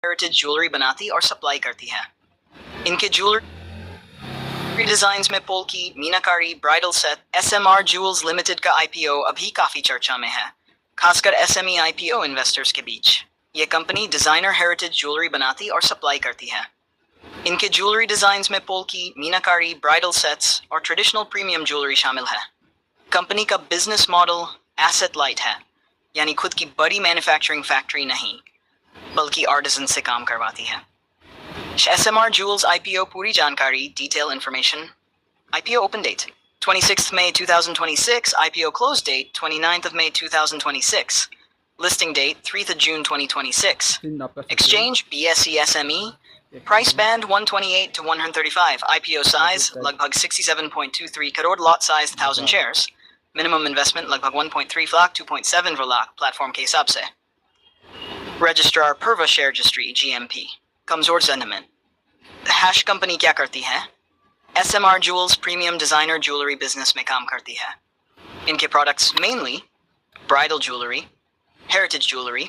Heritage jewellery बनाती और supply करती है। इनके ज्वेलरी डिजाइन्स में polki, meenakari, bridal set, SMR jewels limited का IPO अभी काफी चर्चा में है, खासकर SME IPO इन्वेस्टर्स के बीच। ये कंपनी डिजाइनर हेरिटेज ज्वेलरी बनाती और सप्लाई करती है। इनके ज्वेलरी डिजाइन्स में पोल्की, मीनाकारी, ब्राइडल सेट्स और ट्रेडिशनल प्रीमियम ज्वेलरी शामिल है। कंपनी का बिजनेस मॉडल एसेट लाइट है, यानी खुद की बड़ी मैन्युफैक्चरिंग फैक्ट्री नहीं बल्कि आर्टिजन से काम करवाती है। SMR Jewels IPO पूरी जानकारी, detail information. IPO open date 26 May 2026, IPO close date 29th May 2026, listing date 3 June 2026, exchange BSE SME, price band 128 to 135, IPO size लगभग 67.23 crore, lot size 1000 shares, minimum investment लगभग 1.3 lakh 2.7 lakh platform के हिसाब से। Registrar पर्वा share registry GMP। कमजोर sentiment. Hash company क्या करती है? SMR Jewels premium designer jewellery business में काम करती है। इनके products mainly bridal jewellery, heritage jewellery,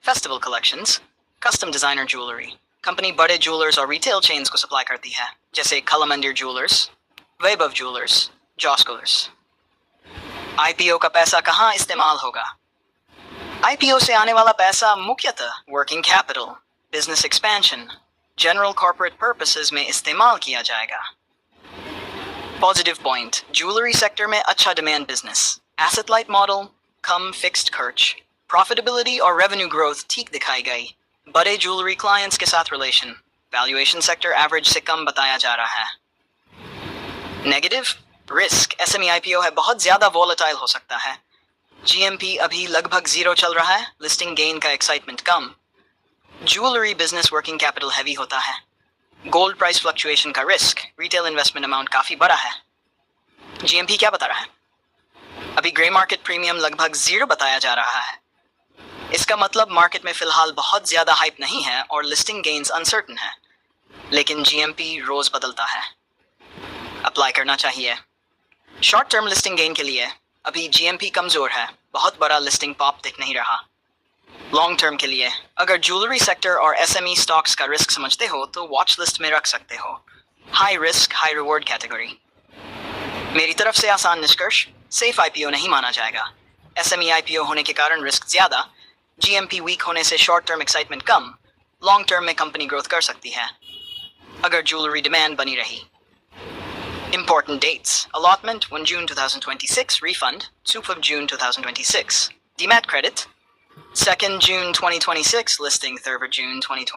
festival collections, custom designer jewellery. Company बड़े ज्वेलर्स और रिटेल चेन्स को सप्लाई करती है, जैसे कलामंदिर ज्वेलर्स, वैभव ज्वेलर्स, जॉस्कुलर्स। IPO का पैसा कहाँ इस्तेमाल होगा? IPO से आने वाला पैसा मुख्यतः working capital, business expansion, general corporate purposes में इस्तेमाल किया जाएगा। पॉजिटिव पॉइंट, ज्वेलरी सेक्टर में अच्छा demand business, asset light model, कम फिक्स्ड खर्च, प्रॉफिटेबिलिटी और रेवेन्यू ग्रोथ ठीक दिखाई गई। बड़े ज्वेलरी क्लाइंट्स के साथ रिलेशन, वैल्यूएशन सेक्टर एवरेज से कम बताया जा रहा है। नेगेटिव रिस्क, SME IPO है, बहुत ज्यादा वॉलेटाइल हो सकता है। GMP अभी लगभग 0 चल रहा है, लिस्टिंग गेन का एक्साइटमेंट कम। Jewellery business working capital heavy होता है। गोल्ड प्राइस फ्लक्चुएशन का रिस्क, रिटेल इन्वेस्टमेंट अमाउंट काफी बड़ा है। GMP क्या बता रहा है? अभी ग्रे मार्केट प्रीमियम लगभग 0 बताया जा रहा है। इसका मतलब मार्केट में फिलहाल बहुत ज्यादा हाइप नहीं है और लिस्टिंग गेन्स अनसर्टन है, लेकिन GMP रोज बदलता है। अप्लाई करना चाहिए। शॉर्ट टर्म लिस्टिंग गेन के लिए अभी GMP कमजोर है, बहुत बड़ा लिस्टिंग पॉप दिख नहीं रहा। लॉन्ग टर्म के लिए अगर ज्वेलरी सेक्टर और SME स्टॉक्स का रिस्क समझते हो तो वॉच लिस्ट में रख सकते हो। High risk high reward category. मेरी तरफ से आसान निष्कर्ष, सेफ IPO नहीं माना जाएगा। SME IPO होने के कारण रिस्क ज्यादा, GMP वीक होने से शॉर्ट टर्म एक्साइटमेंट कम, लॉन्ग टर्म में कंपनी ग्रोथ कर सकती है अगर ज्वेलरी डिमांड बनी रही। Important dates: allotment 1 June 2026, refund 2 June 2026, demat credit 2 June 2026, listing 3 June 2026.